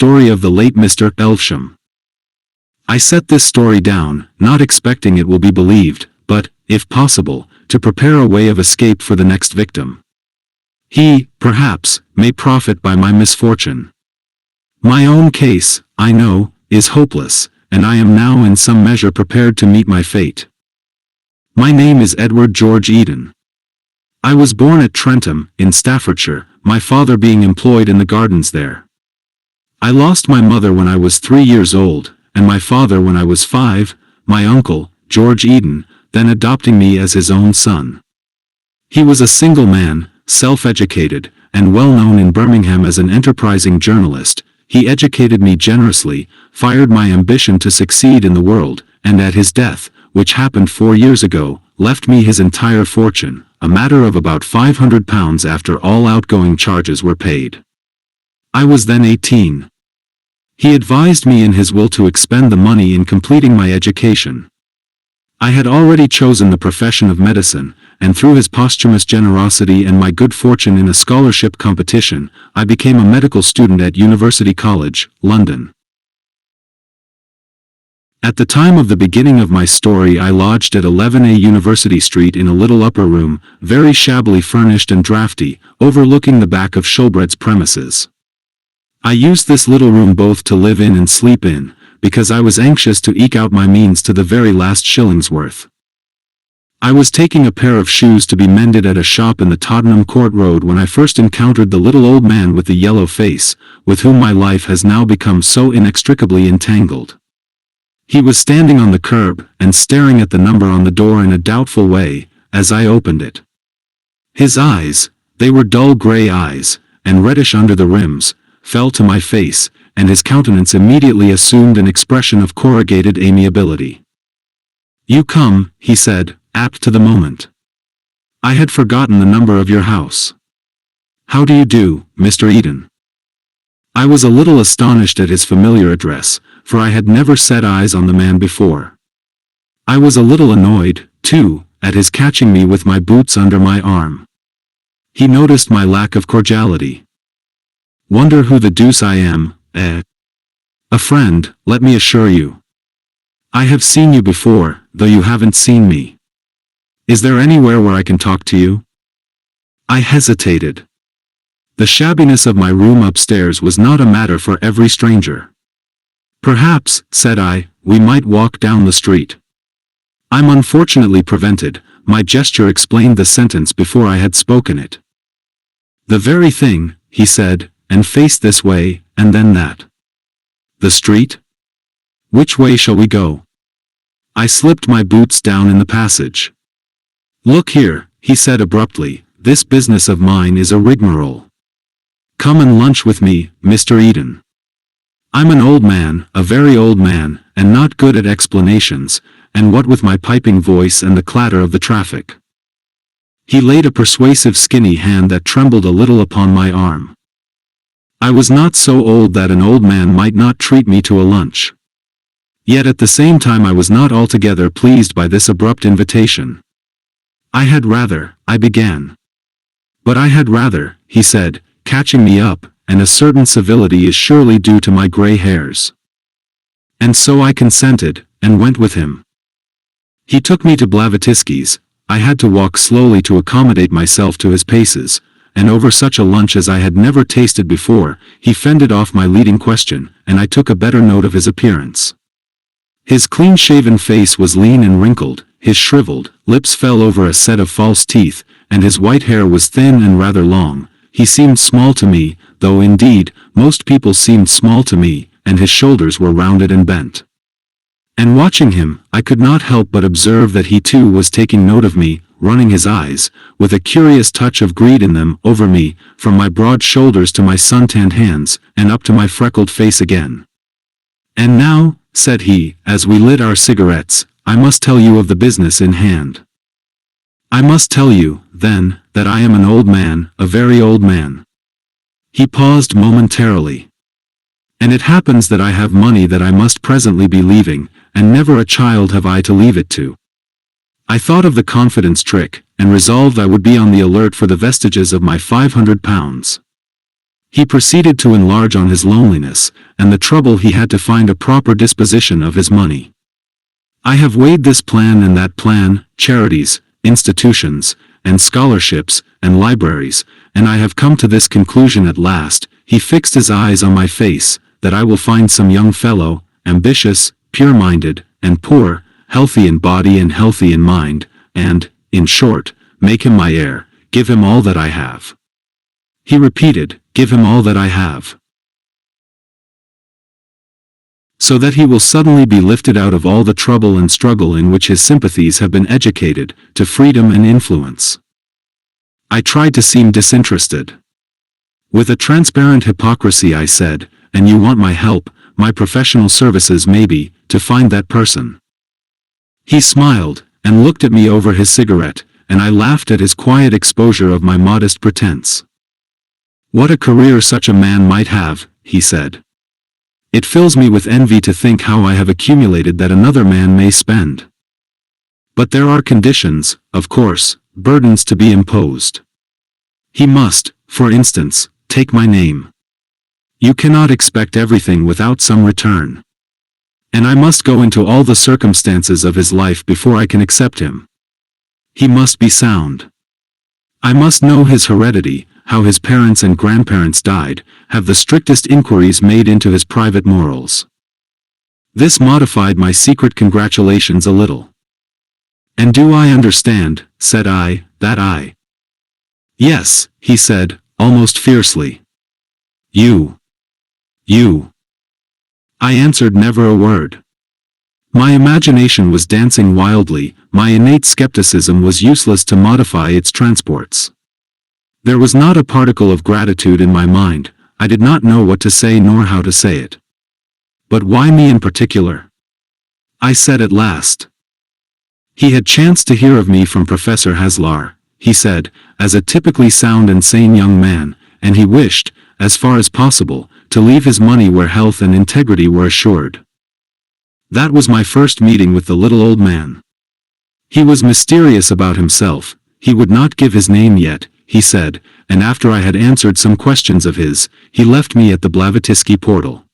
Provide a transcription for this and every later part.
story of the late Mr. Elvesham. I set this story down, not expecting it will be believed, but, if possible, to prepare a way of escape for the next victim. He, perhaps, may profit by my misfortune. My own case, I know, is hopeless, and I am now in some measure prepared to meet my fate. My name is Edward George Eden. I was born at Trentham, in Staffordshire, my father being employed in the gardens there. I lost my mother when I was 3 years old, and my father when I was 5, my uncle, George Eden, then adopting me as his own son. He was a single man, self-educated, and well known in Birmingham as an enterprising journalist. He educated me generously, fired my ambition to succeed in the world, and at his death, which happened 4 years ago, left me his entire fortune, a matter of about £500 after all outgoing charges were paid. I was then 18. He advised me in his will to expend the money in completing my education. I had already chosen the profession of medicine, and through his posthumous generosity and my good fortune in a scholarship competition, I became a medical student at University College, London. At the time of the beginning of my story I lodged at 11A University Street in a little upper room, very shabbily furnished and draughty, overlooking the back of Shoolbred's premises. I used this little room both to live in and sleep in, because I was anxious to eke out my means to the very last shilling's worth. I was taking a pair of shoes to be mended at a shop in the Tottenham Court Road when I first encountered the little old man with the yellow face, with whom my life has now become so inextricably entangled. He was standing on the curb, and staring at the number on the door in a doubtful way, as I opened it. His eyes, they were dull grey eyes, and reddish under the rims, fell to my face, and his countenance immediately assumed an expression of corrugated amiability. "You come," he said, apt to the moment. "I had forgotten the number of your house. How do you do, Mr. Eden?" I was a little astonished at his familiar address, for I had never set eyes on the man before. I was a little annoyed, too, at his catching me with my boots under my arm. He noticed my lack of cordiality. "Wonder who the deuce I am, eh?" "A friend, let me assure you. I have seen you before, though you haven't seen me. Is there anywhere where I can talk to you?" I hesitated. The shabbiness of my room upstairs was not a matter for every stranger. "Perhaps," said I, "we might walk down the street." "I'm unfortunately prevented," my gesture explained the sentence before I had spoken it. "The very thing," he said, and faced this way, and then that. "The street? Which way shall we go?" I slipped my boots down in the passage. "Look here," he said abruptly, "this business of mine is a rigmarole. Come and lunch with me, Mr. Eden. I'm an old man, a very old man, and not good at explanations, and what with my piping voice and the clatter of the traffic." He laid a persuasive skinny hand that trembled a little upon my arm. I was not so old that an old man might not treat me to a lunch. Yet at the same time I was not altogether pleased by this abrupt invitation. I began. "But I had rather," he said, catching me up, "and a certain civility is surely due to my grey hairs." And so I consented, and went with him. He took me to Blavatsky's. I had to walk slowly to accommodate myself to his paces, and over such a lunch as I had never tasted before, he fended off my leading question, and I took a better note of his appearance. His clean-shaven face was lean and wrinkled, his shriveled lips fell over a set of false teeth, and his white hair was thin and rather long. He seemed small to me, though indeed, most people seemed small to me, and his shoulders were rounded and bent. And watching him, I could not help but observe that he too was taking note of me, running his eyes, with a curious touch of greed in them, over me, from my broad shoulders to my sun-tanned hands, and up to my freckled face again. "And now," said he, as we lit our cigarettes, "I must tell you of the business in hand. I must tell you, then, that I am an old man, a very old man." He paused momentarily. "And it happens that I have money that I must presently be leaving, and never a child have I to leave it to." I thought of the confidence trick, and resolved I would be on the alert for the vestiges of my £500. He proceeded to enlarge on his loneliness, and the trouble he had to find a proper disposition of his money. I have weighed this plan and that plan, charities, institutions, and scholarships, and libraries, and I have come to this conclusion at last. He fixed his eyes on my face, that I will find some young fellow, ambitious, pure-minded, and poor, healthy in body and healthy in mind, and, in short, make him my heir, give him all that I have. He repeated, give him all that I have. So that he will suddenly be lifted out of all the trouble and struggle in which his sympathies have been educated, to freedom and influence. I tried to seem disinterested. With a transparent hypocrisy I said, and you want my help, my professional services maybe, to find that person. He smiled, and looked at me over his cigarette, and I laughed at his quiet exposure of my modest pretense. What a career such a man might have, he said. It fills me with envy to think how I have accumulated that another man may spend. But there are conditions, of course, burdens to be imposed. He must, for instance, take my name. You cannot expect everything without some return. And I must go into all the circumstances of his life before I can accept him. He must be sound. I must know his heredity, how his parents and grandparents died, have the strictest inquiries made into his private morals. This modified my secret congratulations a little. And do I understand, said I, that I... Yes, he said, almost fiercely. You. I answered never a word. My imagination was dancing wildly, my innate skepticism was useless to modify its transports. There was not a particle of gratitude in my mind, I did not know what to say nor how to say it. But why me in particular? I said at last. He had chanced to hear of me from Professor Haslar, he said, as a typically sound and sane young man, and he wished, as far as possible, to leave his money where health and integrity were assured. That was my first meeting with the little old man. He was mysterious about himself, he would not give his name yet, he said, and after I had answered some questions of his, he left me at the Blavatsky portal.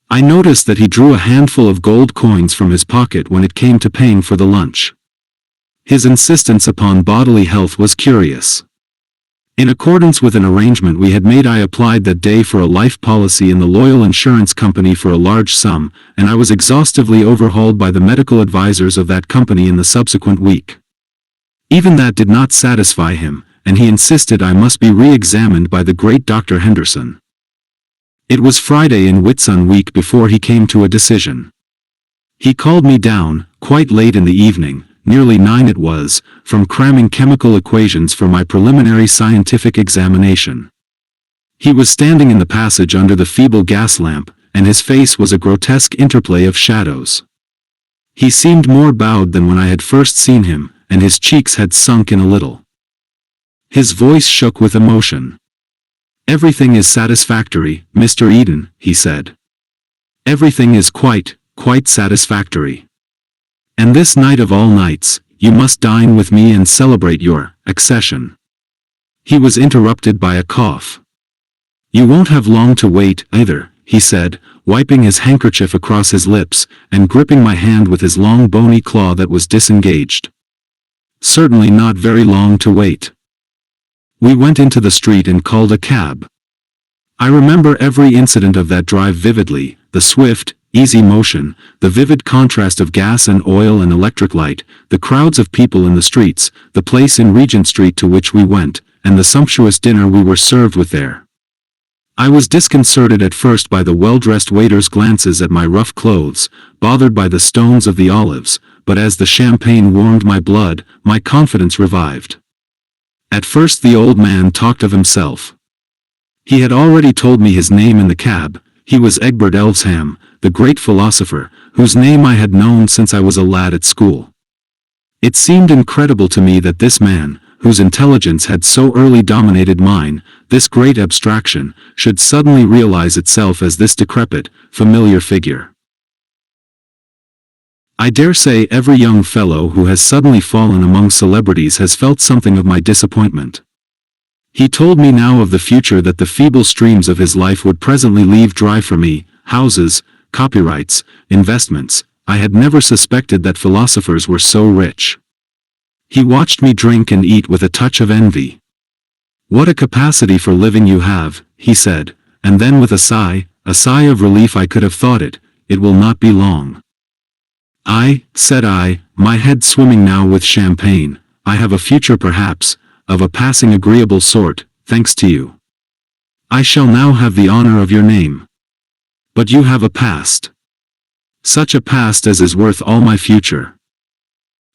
I noticed that he drew a handful of gold coins from his pocket when it came to paying for the lunch. His insistence upon bodily health was curious. In accordance with an arrangement we had made, I applied that day for a life policy in the Loyal Insurance Company for a large sum, and I was exhaustively overhauled by the medical advisors of that company in the subsequent week. Even that did not satisfy him, and he insisted I must be re-examined by the great Dr. Henderson. It was Friday in Whitsun week before he came to a decision. He called me down, quite late in the evening, nearly 9 it was, from cramming chemical equations for my preliminary scientific examination. He was standing in the passage under the feeble gas lamp, and his face was a grotesque interplay of shadows. He seemed more bowed than when I had first seen him, and his cheeks had sunk in a little. His voice shook with emotion. Everything is satisfactory, Mr. Eden, he said. Everything is quite satisfactory. And this night of all nights, you must dine with me and celebrate your accession. He was interrupted by a cough. You won't have long to wait, either, he said, wiping his handkerchief across his lips, and gripping my hand with his long bony claw that was disengaged. Certainly not very long to wait. We went into the street and called a cab. I remember every incident of that drive vividly, the swift, easy motion, the vivid contrast of gas and oil and electric light, the crowds of people in the streets, the place in Regent Street to which we went, and the sumptuous dinner we were served with there. I was disconcerted at first by the well-dressed waiter's glances at my rough clothes, bothered by the stones of the olives, but as the champagne warmed my blood, my confidence revived. At first the old man talked of himself. He had already told me his name in the cab. He was H.G.Wells, the great philosopher, whose name I had known since I was a lad at school. It seemed incredible to me that this man, whose intelligence had so early dominated mine, this great abstraction, should suddenly realize itself as this decrepit, familiar figure. I dare say every young fellow who has suddenly fallen among celebrities has felt something of my disappointment. He told me now of the future that the feeble streams of his life would presently leave dry for me: houses, copyrights, investments. I had never suspected that philosophers were so rich. He watched me drink and eat with a touch of envy. "What a capacity for living you have," he said, and then with a sigh of relief, "I could have thought it. It will not be long." Said I, my head swimming now with champagne, "I have a future perhaps, of a passing agreeable sort, thanks to you. I shall now have the honor of your name. But you have a past. Such a past as is worth all my future."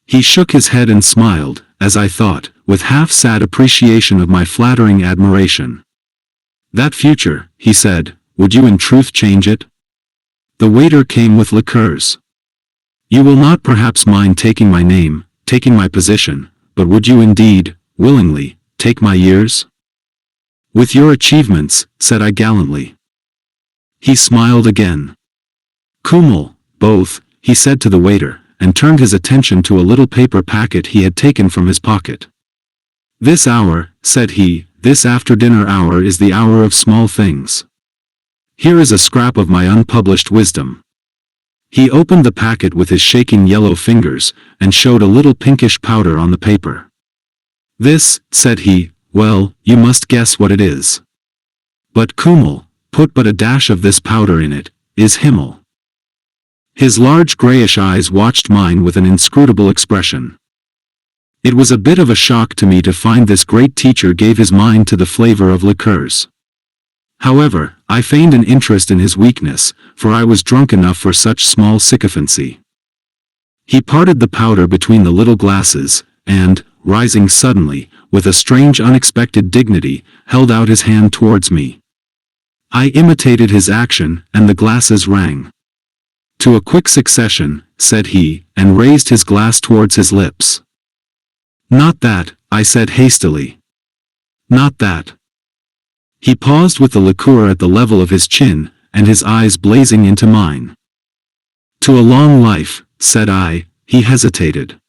He shook his head and smiled, as I thought, with half-sad appreciation of my flattering admiration. "That future," he said, "would you in truth change it?" The waiter came with liqueurs. "You will not perhaps mind taking my name, taking my position, but would you indeed, willingly, take my years?" "With your achievements," said I gallantly. He smiled again. "Kummel, both," he said to the waiter, and turned his attention to a little paper packet he had taken from his pocket. "This hour," said he, "this after-dinner hour is the hour of small things. Here is a scrap of my unpublished wisdom." He opened the packet with his shaking yellow fingers, and showed a little pinkish powder on the paper. "This," said he, "well, you must guess what it is. But Kummel, put but a dash of this powder in it, is Himmel." His large grayish eyes watched mine with an inscrutable expression. It was a bit of a shock to me to find this great teacher gave his mind to the flavor of liqueurs. However, I feigned an interest in his weakness, for I was drunk enough for such small sycophancy. He parted the powder between the little glasses, and, rising suddenly, with a strange unexpected dignity, held out his hand towards me. I imitated his action, and the glasses rang. "To a quick succession," said he, and raised his glass towards his lips. "Not that," I said hastily. "Not that." He paused with the liqueur at the level of his chin, and his eyes blazing into mine. "To a long life," said I. He hesitated.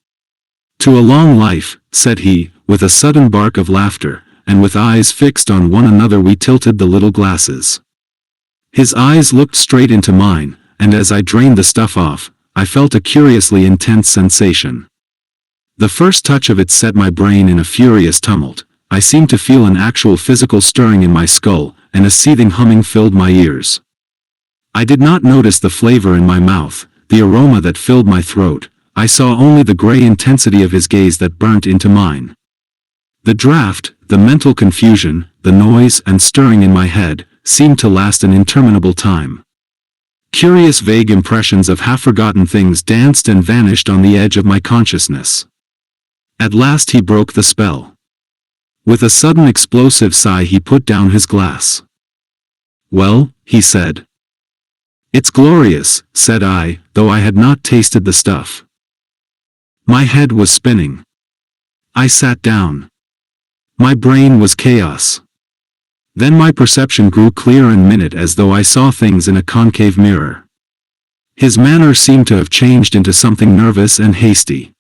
"To a long life," said he, with a sudden bark of laughter, and with eyes fixed on one another we tilted the little glasses. His eyes looked straight into mine, and as I drained the stuff off, I felt a curiously intense sensation. The first touch of it set my brain in a furious tumult. I seemed to feel an actual physical stirring in my skull, and a seething humming filled my ears. I did not notice the flavor in my mouth, the aroma that filled my throat. I saw only the gray intensity of his gaze that burnt into mine. The draught, the mental confusion, the noise and stirring in my head, seemed to last an interminable time. Curious vague impressions of half-forgotten things danced and vanished on the edge of my consciousness. At last he broke the spell. With a sudden explosive sigh he put down his glass. "Well," he said. "It's glorious," said I, though I had not tasted the stuff. My head was spinning. I sat down. My brain was chaos. Then my perception grew clear and minute as though I saw things in a concave mirror. His manner seemed to have changed into something nervous and hasty.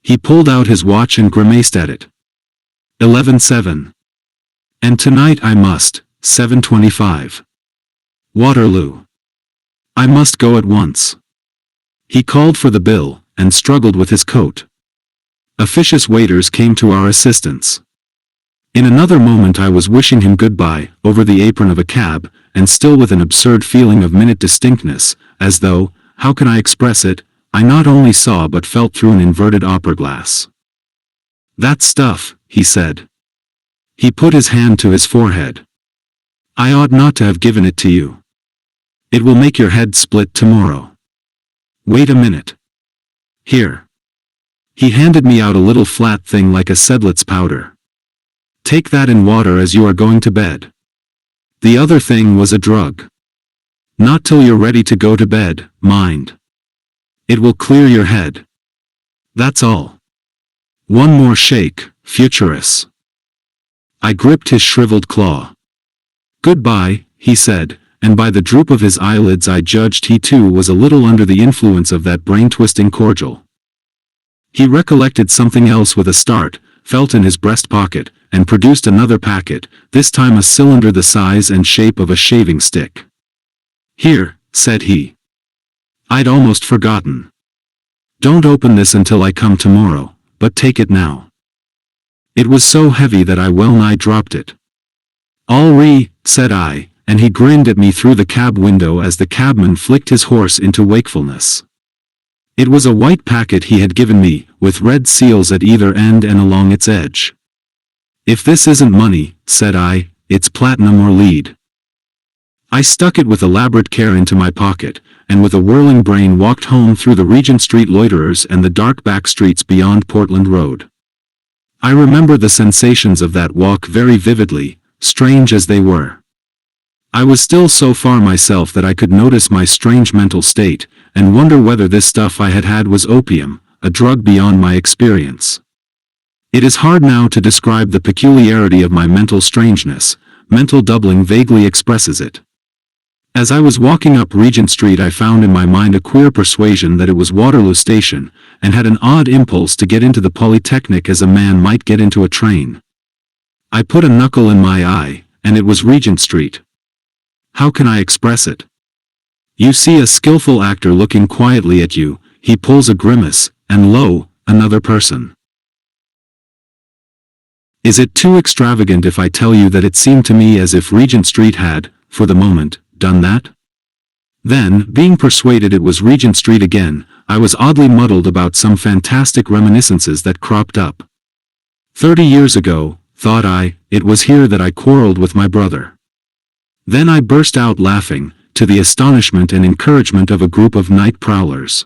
He pulled out his watch and grimaced at it. 11:07. "And tonight I must, 7:25. Waterloo. I must go at once." He called for the bill, and struggled with his coat. Officious waiters came to our assistance. In another moment I was wishing him goodbye, over the apron of a cab, and still with an absurd feeling of minute distinctness, as though, how can I express it, I not only saw but felt through an inverted opera glass. "That stuff," he said. He put his hand to his forehead. "I ought not to have given it to you. It will make your head split tomorrow. Wait a minute. Here." He handed me out a little flat thing like a Sedlitz powder. "Take that in water as you are going to bed. The other thing was a drug. Not till you're ready to go to bed, mind. It will clear your head. That's all. One more shake, Futurus." I gripped his shriveled claw. "Goodbye," he said, and by the droop of his eyelids I judged he too was a little under the influence of that brain-twisting cordial. He recollected something else with a start, felt in his breast pocket, and produced another packet, this time a cylinder the size and shape of a shaving stick. "Here," said he. "I'd almost forgotten. Don't open this until I come tomorrow, but take it now." It was so heavy that I well-nigh dropped it. "All re," said I, and he grinned at me through the cab window as the cabman flicked his horse into wakefulness. It was a white packet he had given me, with red seals at either end and along its edge. "If this isn't money," said I, "it's platinum or lead." I stuck it with elaborate care into my pocket, and with a whirling brain walked home through the Regent Street loiterers and the dark back streets beyond Portland Road. I remember the sensations of that walk very vividly, strange as they were. I was still so far myself that I could notice my strange mental state, and wonder whether this stuff I had had was opium, a drug beyond my experience. It is hard now to describe the peculiarity of my mental strangeness. Mental doubling vaguely expresses it. As I was walking up Regent Street, I found in my mind a queer persuasion that it was Waterloo Station, and had an odd impulse to get into the Polytechnic as a man might get into a train. I put a knuckle in my eye, and it was Regent Street. How can I express it? You see a skillful actor looking quietly at you, he pulls a grimace, and lo, another person. Is it too extravagant if I tell you that it seemed to me as if Regent Street had, for the moment, done that? Then, being persuaded it was Regent Street again, I was oddly muddled about some fantastic reminiscences that cropped up. 30 years ago, thought I, it was here that I quarreled with my brother. Then I burst out laughing, to the astonishment and encouragement of a group of night prowlers.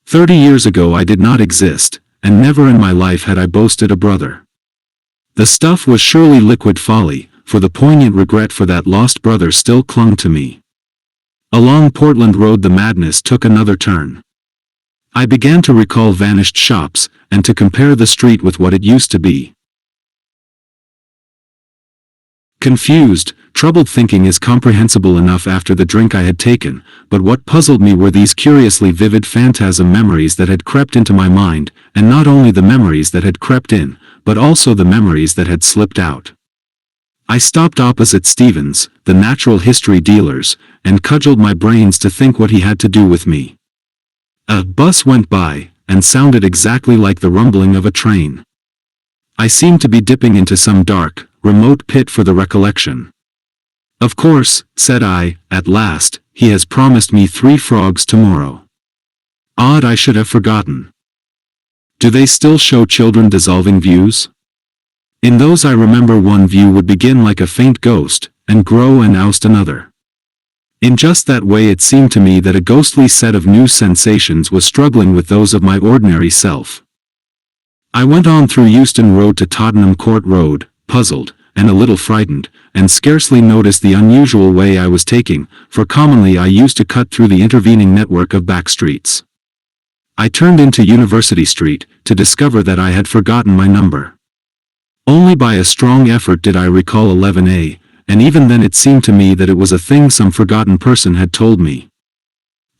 30 years ago I did not exist, and never in my life had I boasted a brother. The stuff was surely liquid folly, for the poignant regret for that lost brother still clung to me. Along Portland Road the madness took another turn. I began to recall vanished shops, and to compare the street with what it used to be. Confused, troubled thinking is comprehensible enough after the drink I had taken, but what puzzled me were these curiously vivid phantasm memories that had crept into my mind, and not only the memories that had crept in, but also the memories that had slipped out. I stopped opposite Stevens, the natural history dealer's, and cudgeled my brains to think what he had to do with me. A bus went by, and sounded exactly like the rumbling of a train. I seemed to be dipping into some dark, remote pit for the recollection. "Of course," said I, at last, "he has promised me 3 frogs tomorrow. Odd I should have forgotten. Do they still show children dissolving views? In those I remember one view would begin like a faint ghost, and grow and oust another. In just that way it seemed to me that a ghostly set of new sensations was struggling with those of my ordinary self. I went on through Euston Road to Tottenham Court Road, puzzled, and a little frightened, and scarcely noticed the unusual way I was taking, for commonly I used to cut through the intervening network of back streets. I turned into University Street, to discover that I had forgotten my number. Only by a strong effort did I recall 11A, and even then it seemed to me that it was a thing some forgotten person had told me.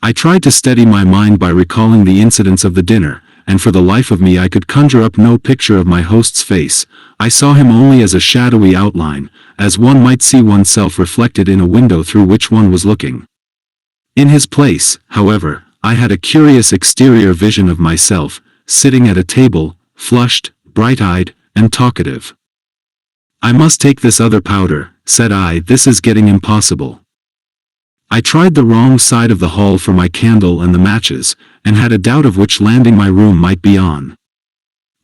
I tried to steady my mind by recalling the incidents of the dinner, and for the life of me I could conjure up no picture of my host's face. I saw him only as a shadowy outline, as one might see oneself reflected in a window through which one was looking. In his place, however, I had a curious exterior vision of myself, sitting at a table, flushed, bright-eyed, and talkative. "I must take this other powder," said I, "this is getting impossible." I tried the wrong side of the hall for my candle and the matches, and had a doubt of which landing my room might be on.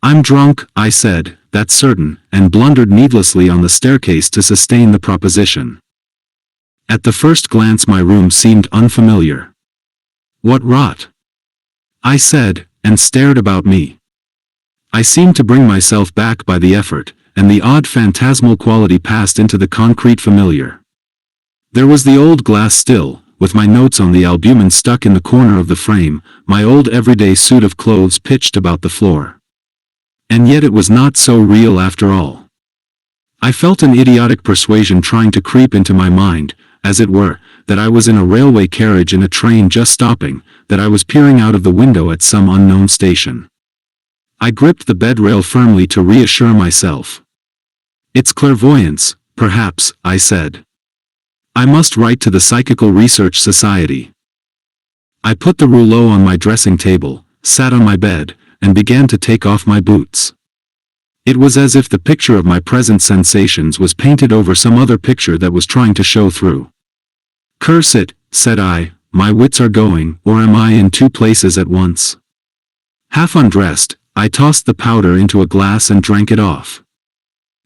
"I'm drunk," I said, "that's certain," and blundered needlessly on the staircase to sustain the proposition. At the first glance my room seemed unfamiliar. "What rot?" I said, and stared about me. I seemed to bring myself back by the effort, and the odd phantasmal quality passed into the concrete familiar. There was the old glass still, with my notes on the albumen stuck in the corner of the frame, my old everyday suit of clothes pitched about the floor. And yet it was not so real after all. I felt an idiotic persuasion trying to creep into my mind, as it were, that I was in a railway carriage in a train just stopping, that I was peering out of the window at some unknown station. I gripped the bed rail firmly to reassure myself. It's clairvoyance, perhaps, I said. I must write to the Psychical Research Society. I put the rouleau on my dressing table, sat on my bed, and began to take off my boots. It was as if the picture of my present sensations was painted over some other picture that was trying to show through. Curse it, said I, my wits are going, or am I in two places at once? Half undressed, I tossed the powder into a glass and drank it off.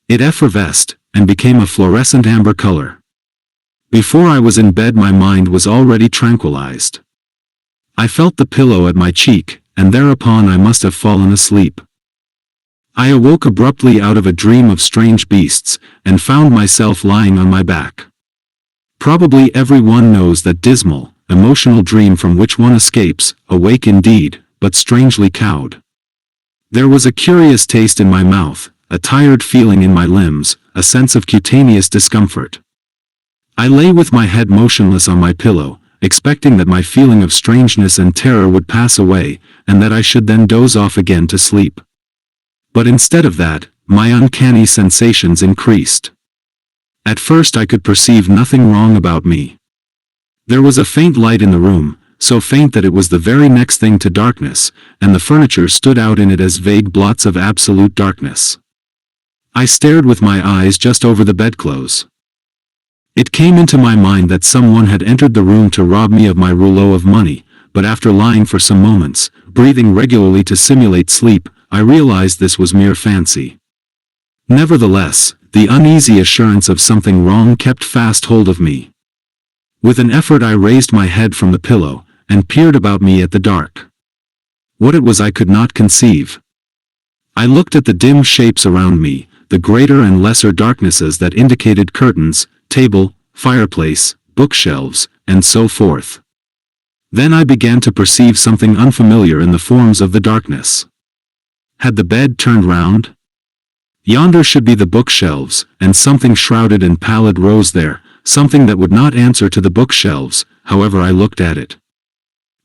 It effervesced, and became a fluorescent amber color. Before I was in bed my mind was already tranquilized. I felt the pillow at my cheek, and thereupon I must have fallen asleep. I awoke abruptly out of a dream of strange beasts, and found myself lying on my back. Probably everyone knows that dismal, emotional dream from which one escapes, awake indeed, but strangely cowed. There was a curious taste in my mouth, a tired feeling in my limbs, a sense of cutaneous discomfort. I lay with my head motionless on my pillow, expecting that my feeling of strangeness and terror would pass away, and that I should then doze off again to sleep. But instead of that, my uncanny sensations increased. At first I could perceive nothing wrong about me. There was a faint light in the room, so faint that it was the very next thing to darkness, and the furniture stood out in it as vague blots of absolute darkness. I stared with my eyes just over the bedclothes. It came into my mind that someone had entered the room to rob me of my rouleau of money, but after lying for some moments, breathing regularly to simulate sleep, I realized this was mere fancy. Nevertheless, the uneasy assurance of something wrong kept fast hold of me. With an effort I raised my head from the pillow, and peered about me at the dark. What it was I could not conceive. I looked at the dim shapes around me, the greater and lesser darknesses that indicated curtains, table, fireplace, bookshelves, and so forth. Then I began to perceive something unfamiliar in the forms of the darkness. Had the bed turned round? Yonder should be the bookshelves, and something shrouded and pallid rose there, something that would not answer to the bookshelves, however I looked at it.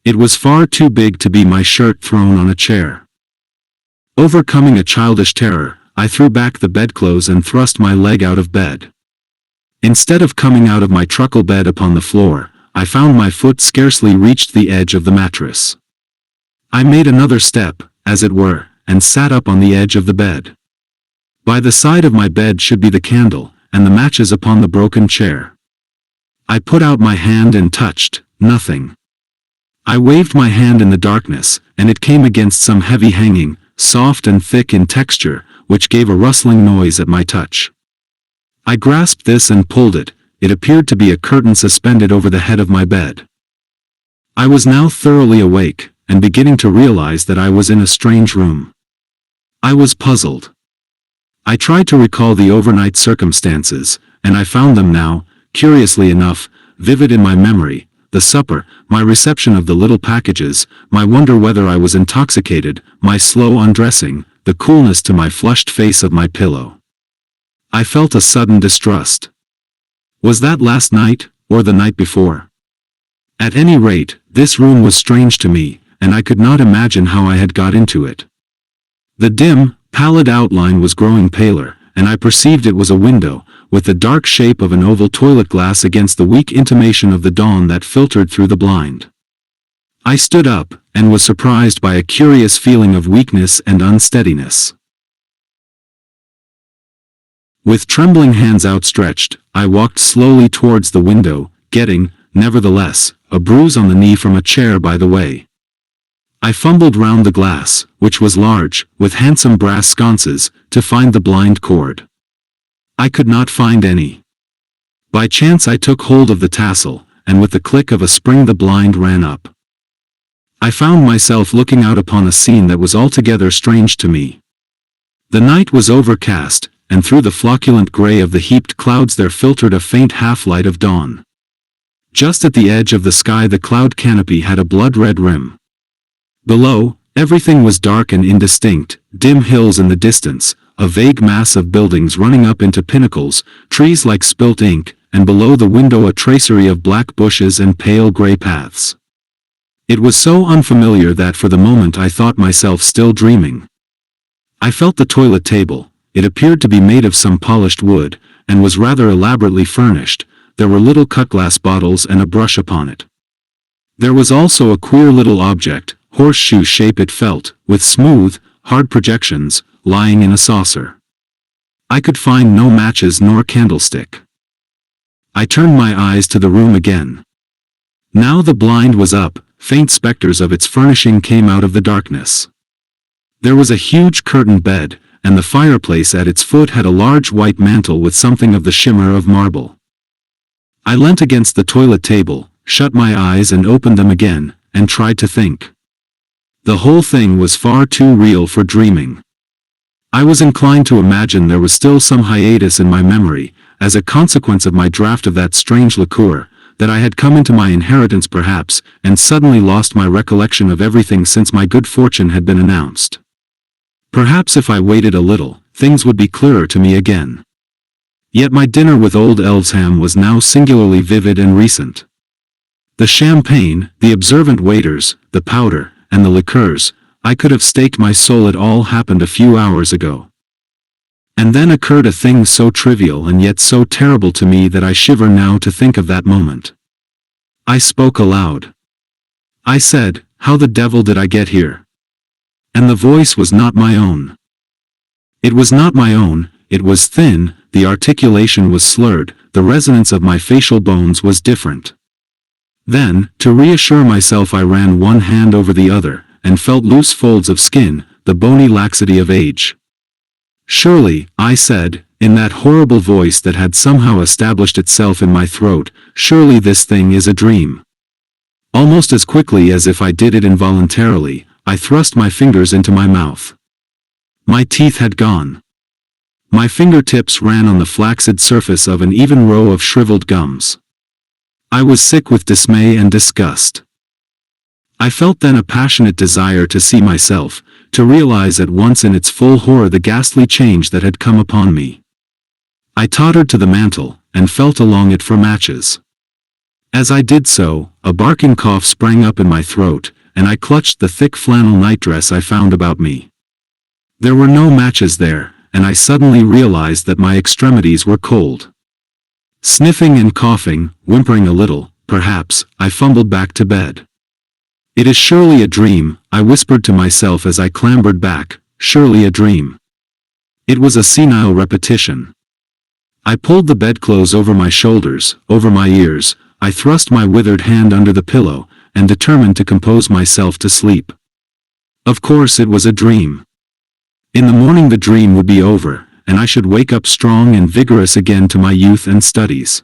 It was far too big to be my shirt thrown on a chair. Overcoming a childish terror, I threw back the bedclothes and thrust my leg out of bed. Instead of coming out of my truckle bed upon the floor, I found my foot scarcely reached the edge of the mattress. I made another step, as it were, and sat up on the edge of the bed. By the side of my bed should be the candle, and the matches upon the broken chair. I put out my hand and touched nothing. I waved my hand in the darkness, and it came against some heavy hanging, soft and thick in texture, which gave a rustling noise at my touch. I grasped this and pulled it. It appeared to be a curtain suspended over the head of my bed. I was now thoroughly awake, and beginning to realize that I was in a strange room. I was puzzled. I tried to recall the overnight circumstances, and I found them now, curiously enough, vivid in my memory: the supper, my reception of the little packages, my wonder whether I was intoxicated, my slow undressing, the coolness to my flushed face of my pillow. I felt a sudden distrust. Was that last night, or the night before? At any rate, this room was strange to me, and I could not imagine how I had got into it. The dim, pallid outline was growing paler, and I perceived it was a window, with the dark shape of an oval toilet glass against the weak intimation of the dawn that filtered through the blind. I stood up, and was surprised by a curious feeling of weakness and unsteadiness. With trembling hands outstretched, I walked slowly towards the window, getting, nevertheless, a bruise on the knee from a chair by the way. I fumbled round the glass, which was large, with handsome brass sconces, to find the blind cord. I could not find any. By chance I took hold of the tassel, and with the click of a spring the blind ran up. I found myself looking out upon a scene that was altogether strange to me. The night was overcast, and through the flocculent gray of the heaped clouds there filtered a faint half-light of dawn. Just at the edge of the sky the cloud canopy had a blood-red rim. Below, everything was dark and indistinct: dim hills in the distance, a vague mass of buildings running up into pinnacles, trees like spilt ink, and below the window a tracery of black bushes and pale gray paths. It was so unfamiliar that for the moment I thought myself still dreaming. I felt the toilet table. It appeared to be made of some polished wood, and was rather elaborately furnished. There were little cut-glass bottles and a brush upon it. There was also a queer little object, horseshoe shape it felt, with smooth, hard projections, lying in a saucer. I could find no matches nor candlestick. I turned my eyes to the room again. Now the blind was up, faint specters of its furnishing came out of the darkness. There was a huge curtained bed, and the fireplace at its foot had a large white mantle with something of the shimmer of marble. I leant against the toilet table, shut my eyes and opened them again, and tried to think. The whole thing was far too real for dreaming. I was inclined to imagine there was still some hiatus in my memory, as a consequence of my draught of that strange liqueur, that I had come into my inheritance perhaps, and suddenly lost my recollection of everything since my good fortune had been announced. Perhaps if I waited a little, things would be clearer to me again. Yet my dinner with old Elvesham was now singularly vivid and recent. The champagne, the observant waiters, the powder, and the liqueurs, I could have staked my soul it all happened a few hours ago. And then occurred a thing so trivial and yet so terrible to me that I shiver now to think of that moment. I spoke aloud. I said, "How the devil did I get here?" And the voice was not my own. It was not my own, it was thin, the articulation was slurred, the resonance of my facial bones was different. Then, to reassure myself I ran one hand over the other, and felt loose folds of skin, the bony laxity of age. "Surely," I said, in that horrible voice that had somehow established itself in my throat, "surely this thing is a dream." Almost as quickly as if I did it involuntarily, I thrust my fingers into my mouth. My teeth had gone. My fingertips ran on the flaccid surface of an even row of shriveled gums. I was sick with dismay and disgust. I felt then a passionate desire to see myself, to realize at once in its full horror the ghastly change that had come upon me. I tottered to the mantel, and felt along it for matches. As I did so, a barking cough sprang up in my throat, and I clutched the thick flannel nightdress I found about me. There were no matches there, and I suddenly realized that my extremities were cold. Sniffing and coughing, whimpering a little, perhaps, I fumbled back to bed. "It is surely a dream," I whispered to myself as I clambered back, "surely a dream." It was a senile repetition. I pulled the bedclothes over my shoulders, over my ears, I thrust my withered hand under the pillow, and determined to compose myself to sleep. Of course it was a dream. In the morning the dream would be over, and I should wake up strong and vigorous again to my youth and studies.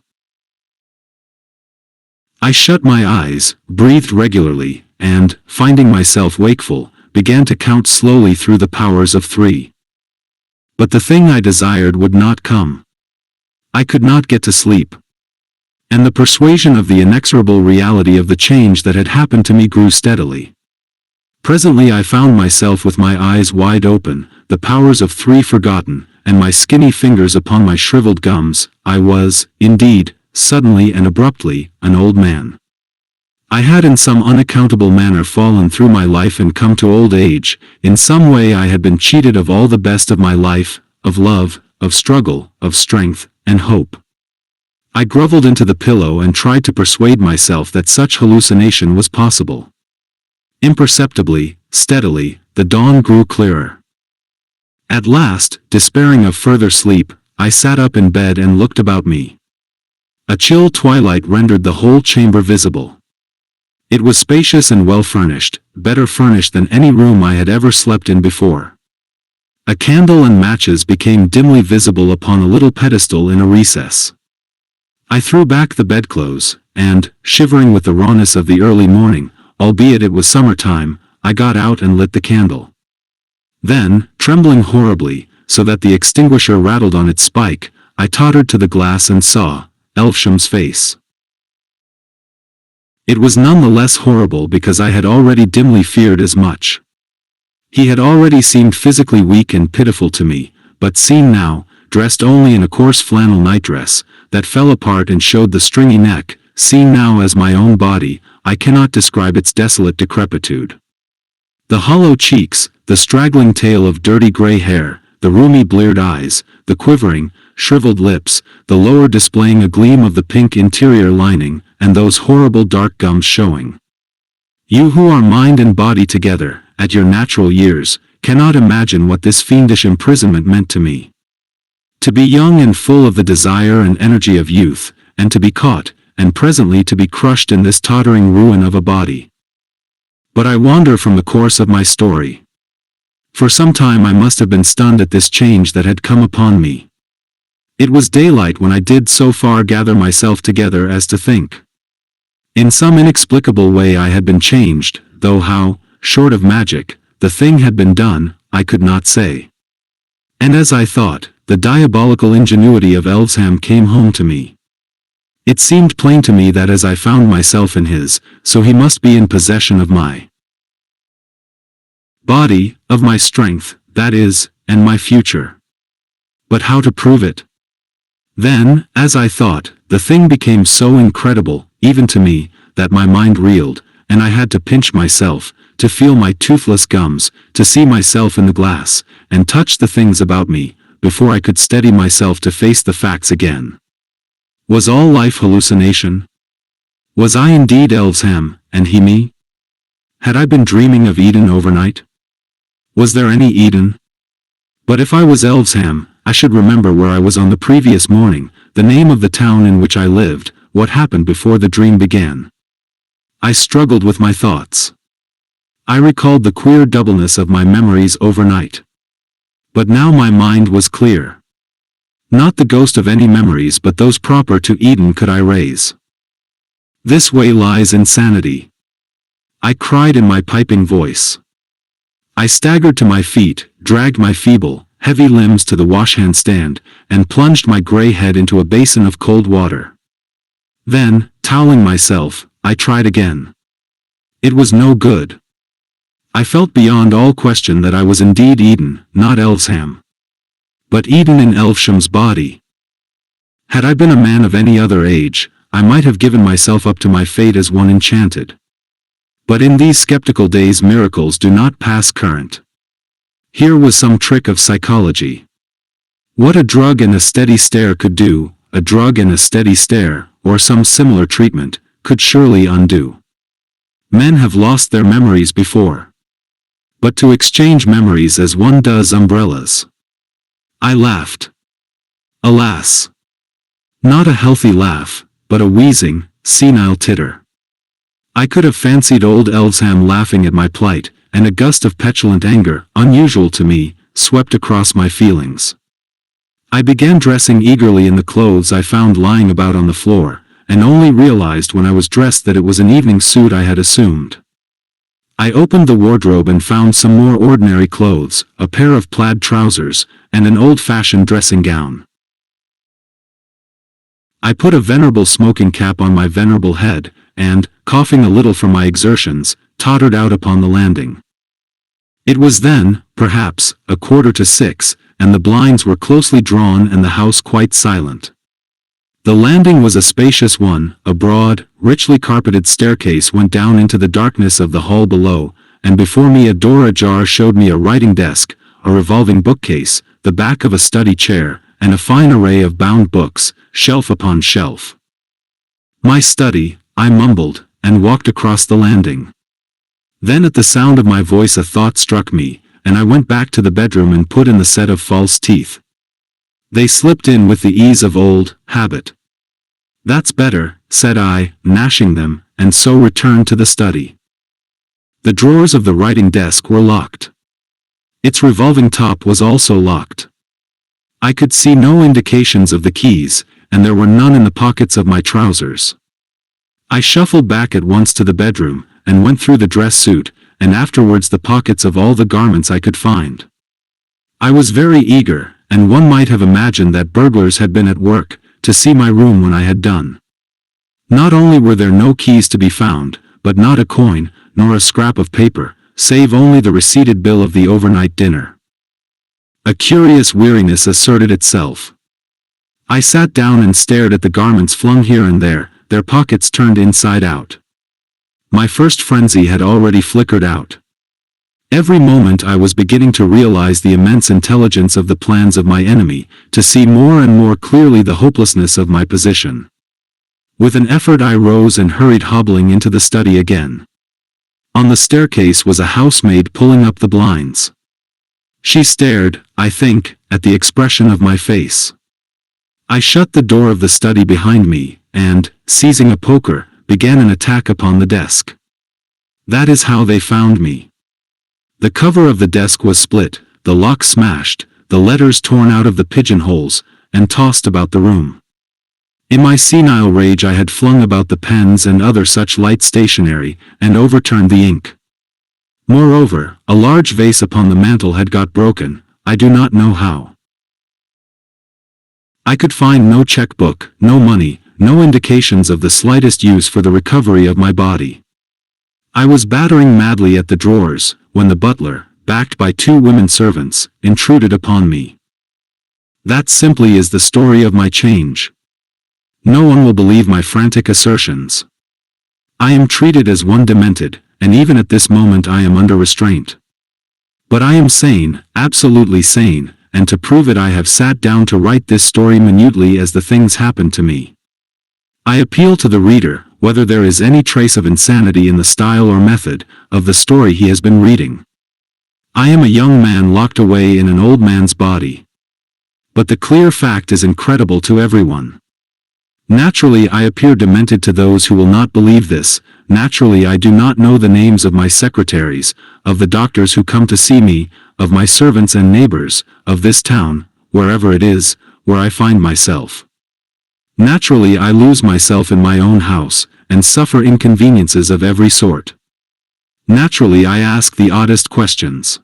I shut my eyes, breathed regularly, and, finding myself wakeful, began to count slowly through the powers of 3. But the thing I desired would not come. I could not get to sleep. And the persuasion of the inexorable reality of the change that had happened to me grew steadily. Presently I found myself with my eyes wide open, the powers of 3 forgotten, and my skinny fingers upon my shriveled gums. I was, indeed, suddenly and abruptly, an old man. I had in some unaccountable manner fallen through my life and come to old age. In some way I had been cheated of all the best of my life, of love, of struggle, of strength, and hope. I grovelled into the pillow and tried to persuade myself that such hallucination was possible. Imperceptibly, steadily, the dawn grew clearer. At last, despairing of further sleep, I sat up in bed and looked about me. A chill twilight rendered the whole chamber visible. It was spacious and well furnished, better furnished than any room I had ever slept in before. A candle and matches became dimly visible upon a little pedestal in a recess. I threw back the bedclothes, and, shivering with the rawness of the early morning, albeit it was summer-time, I got out and lit the candle. Then, trembling horribly, so that the extinguisher rattled on its spike, I tottered to the glass and saw Elvesham's face. It was none the less horrible because I had already dimly feared as much. He had already seemed physically weak and pitiful to me, but seen now, dressed only in a coarse flannel nightdress, that fell apart and showed the stringy neck, seen now as my own body, I cannot describe its desolate decrepitude. The hollow cheeks, the straggling tail of dirty gray hair, the rheumy bleared eyes, the quivering, shriveled lips, the lower displaying a gleam of the pink interior lining, and those horrible dark gums showing. You who are mind and body together, at your natural years, cannot imagine what this fiendish imprisonment meant to me. To be young and full of the desire and energy of youth, and to be caught, and presently to be crushed in this tottering ruin of a body. But I wander from the course of my story. For some time I must have been stunned at this change that had come upon me. It was daylight when I did so far gather myself together as to think. In some inexplicable way I had been changed, though how, short of magic, the thing had been done, I could not say. And as I thought, the diabolical ingenuity of Elvesham came home to me. It seemed plain to me that as I found myself in his, so he must be in possession of my body, of my strength, that is, and my future. But how to prove it? Then, as I thought, the thing became so incredible, even to me, that my mind reeled, and I had to pinch myself, to feel my toothless gums, to see myself in the glass, and touch the things about me, before I could steady myself to face the facts again. Was all life hallucination? Was I indeed Elvesham, and he me? Had I been dreaming of Eden overnight? Was there any Eden? But if I was Elvesham, I should remember where I was on the previous morning, the name of the town in which I lived, what happened before the dream began. I struggled with my thoughts. I recalled the queer doubleness of my memories overnight. But now my mind was clear. Not the ghost of any memories but those proper to Eden could I raise. This way lies insanity. I cried in my piping voice. I staggered to my feet, dragged my feeble, heavy limbs to the washhand stand, and plunged my gray head into a basin of cold water. Then, toweling myself, I tried again. It was no good. I felt beyond all question that I was indeed Eden, not Elvesham. But Eden in Elvesham's body. Had I been a man of any other age, I might have given myself up to my fate as one enchanted. But in these skeptical days miracles do not pass current. Here was some trick of psychology. What a drug and a steady stare could do, a drug and a steady stare, or some similar treatment, could surely undo. Men have lost their memories before. But to exchange memories as one does umbrellas. I laughed. Alas! Not a healthy laugh, but a wheezing, senile titter. I could have fancied old Elvesham laughing at my plight, and a gust of petulant anger, unusual to me, swept across my feelings. I began dressing eagerly in the clothes I found lying about on the floor, and only realized when I was dressed that it was an evening suit I had assumed. I opened the wardrobe and found some more ordinary clothes, a pair of plaid trousers, and an old-fashioned dressing gown. I put a venerable smoking cap on my venerable head, and, coughing a little from my exertions, tottered out upon the landing. It was then, perhaps, 5:45, and the blinds were closely drawn and the house quite silent. The landing was a spacious one, a broad, richly carpeted staircase went down into the darkness of the hall below, and before me a door ajar showed me a writing desk, a revolving bookcase, the back of a study chair, and a fine array of bound books, shelf upon shelf. My study, I mumbled, and walked across the landing. Then at the sound of my voice a thought struck me, and I went back to the bedroom and put in the set of false teeth. They slipped in with the ease of old habit. "That's better," said I, gnashing them, and so returned to the study. The drawers of the writing desk were locked. Its revolving top was also locked. I could see no indications of the keys, and there were none in the pockets of my trousers. I shuffled back at once to the bedroom, and went through the dress suit, and afterwards the pockets of all the garments I could find. I was very eager, and one might have imagined that burglars had been at work, to see my room when I had done. Not only were there no keys to be found, but not a coin, nor a scrap of paper, save only the receipted bill of the overnight dinner. A curious weariness asserted itself. I sat down and stared at the garments flung here and there, their pockets turned inside out. My first frenzy had already flickered out. Every moment I was beginning to realize the immense intelligence of the plans of my enemy, to see more and more clearly the hopelessness of my position. With an effort I rose and hurried hobbling into the study again. On the staircase was a housemaid pulling up the blinds. She stared, I think, at the expression of my face. I shut the door of the study behind me, and, seizing a poker, began an attack upon the desk. That is how they found me. The cover of the desk was split, the lock smashed, the letters torn out of the pigeonholes, and tossed about the room. In my senile rage I had flung about the pens and other such light stationery, and overturned the ink. Moreover, a large vase upon the mantel had got broken, I do not know how. I could find no checkbook, no money, no indications of the slightest use for the recovery of my body. I was battering madly at the drawers, when the butler, backed by 2 women servants, intruded upon me. That simply is the story of my change. No one will believe my frantic assertions. I am treated as one demented, and even at this moment I am under restraint. But I am sane, absolutely sane, and to prove it I have sat down to write this story minutely as the things happened to me. I appeal to the reader, whether there is any trace of insanity in the style or method of the story he has been reading. I am a young man locked away in an old man's body. But the clear fact is incredible to everyone. Naturally I appear demented to those who will not believe this. Naturally I do not know the names of my secretaries, of the doctors who come to see me, of my servants and neighbors, of this town, wherever it is, where I find myself. Naturally I lose myself in my own house, and suffer inconveniences of every sort. Naturally I ask the oddest questions.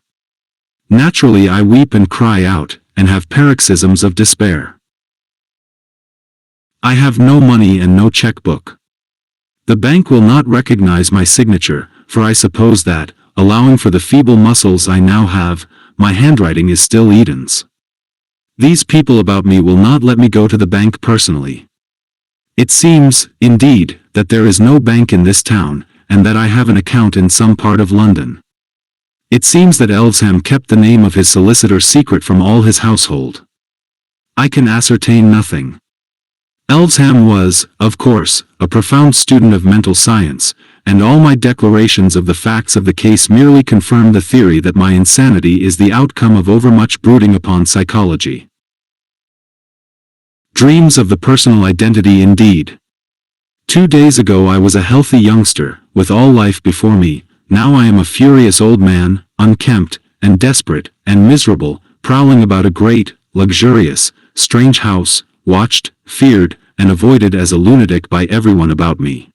Naturally I weep and cry out, and have paroxysms of despair. I have no money and no checkbook. The bank will not recognize my signature, for I suppose that, allowing for the feeble muscles I now have, my handwriting is still Eden's. These people about me will not let me go to the bank personally. It seems, indeed, that there is no bank in this town, and that I have an account in some part of London. It seems that Elvesham kept the name of his solicitor secret from all his household. I can ascertain nothing. Elvesham was, of course, a profound student of mental science, and all my declarations of the facts of the case merely confirm the theory that my insanity is the outcome of overmuch brooding upon psychology. Dreams of the personal identity indeed. 2 days ago I was a healthy youngster, with all life before me. Now I am a furious old man, unkempt, and desperate, and miserable, prowling about a great, luxurious, strange house, watched, feared, and avoided as a lunatic by everyone about me.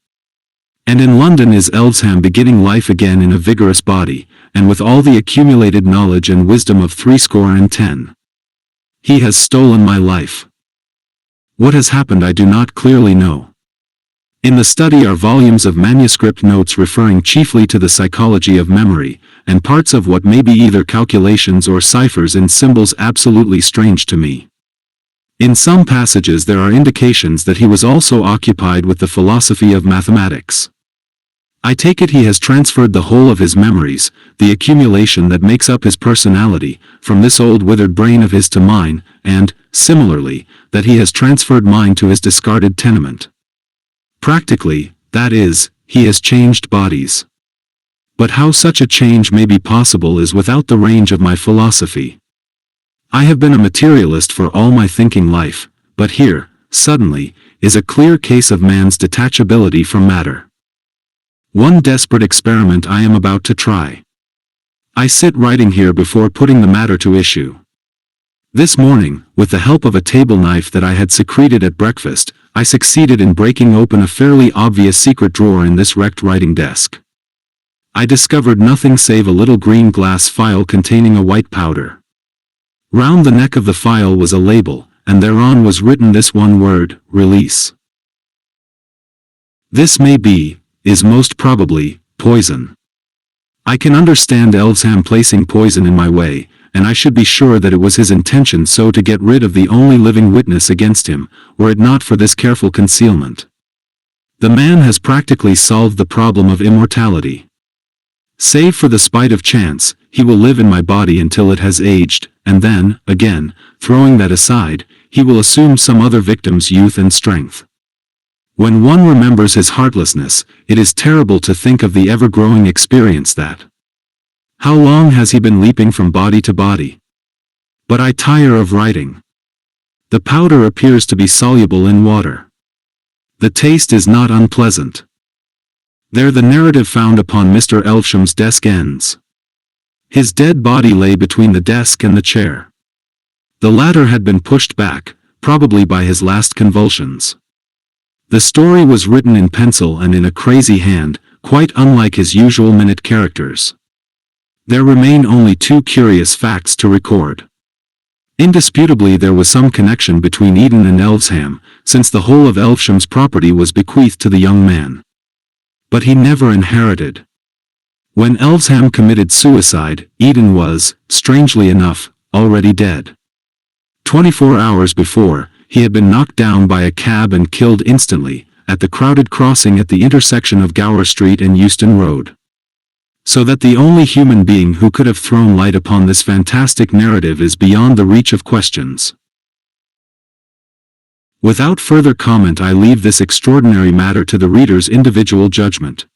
And in London is Elvesham beginning life again in a vigorous body, and with all the accumulated knowledge and wisdom of 70. He has stolen my life. What has happened I do not clearly know. In the study are volumes of manuscript notes referring chiefly to the psychology of memory, and parts of what may be either calculations or ciphers in symbols absolutely strange to me. In some passages there are indications that he was also occupied with the philosophy of mathematics. I take it he has transferred the whole of his memories, the accumulation that makes up his personality, from this old withered brain of his to mine, and, similarly, that he has transferred mine to his discarded tenement. Practically, that is, he has changed bodies. But how such a change may be possible is without the range of my philosophy. I have been a materialist for all my thinking life, but here, suddenly, is a clear case of man's detachability from matter. One desperate experiment I am about to try. I sit writing here before putting the matter to issue. This morning, with the help of a table knife that I had secreted at breakfast, I succeeded in breaking open a fairly obvious secret drawer in this wrecked writing desk. I discovered nothing save a little green glass phial containing a white powder. Round the neck of the phial was a label, and thereon was written this one word, release. This may be, is most probably, poison. I can understand Elvesham placing poison in my way, and I should be sure that it was his intention so to get rid of the only living witness against him, were it not for this careful concealment. The man has practically solved the problem of immortality. Save for the spite of chance, he will live in my body until it has aged, and then, again, throwing that aside, he will assume some other victim's youth and strength. When one remembers his heartlessness, it is terrible to think of the ever-growing experience that. How long has he been leaping from body to body? But I tire of writing. The powder appears to be soluble in water. The taste is not unpleasant. There the narrative found upon Mr. Elvesham's desk ends. His dead body lay between the desk and the chair. The latter had been pushed back, probably by his last convulsions. The story was written in pencil and in a crazy hand, quite unlike his usual minute characters. There remain only two curious facts to record. Indisputably there was some connection between Eden and Elvesham, since the whole of Elvesham's property was bequeathed to the young man. But he never inherited. When Elvesham committed suicide, Eden was, strangely enough, already dead. 24 hours before, he had been knocked down by a cab and killed instantly, at the crowded crossing at the intersection of Gower Street and Euston Road. So that the only human being who could have thrown light upon this fantastic narrative is beyond the reach of questions. Without further comment I leave this extraordinary matter to the reader's individual judgment.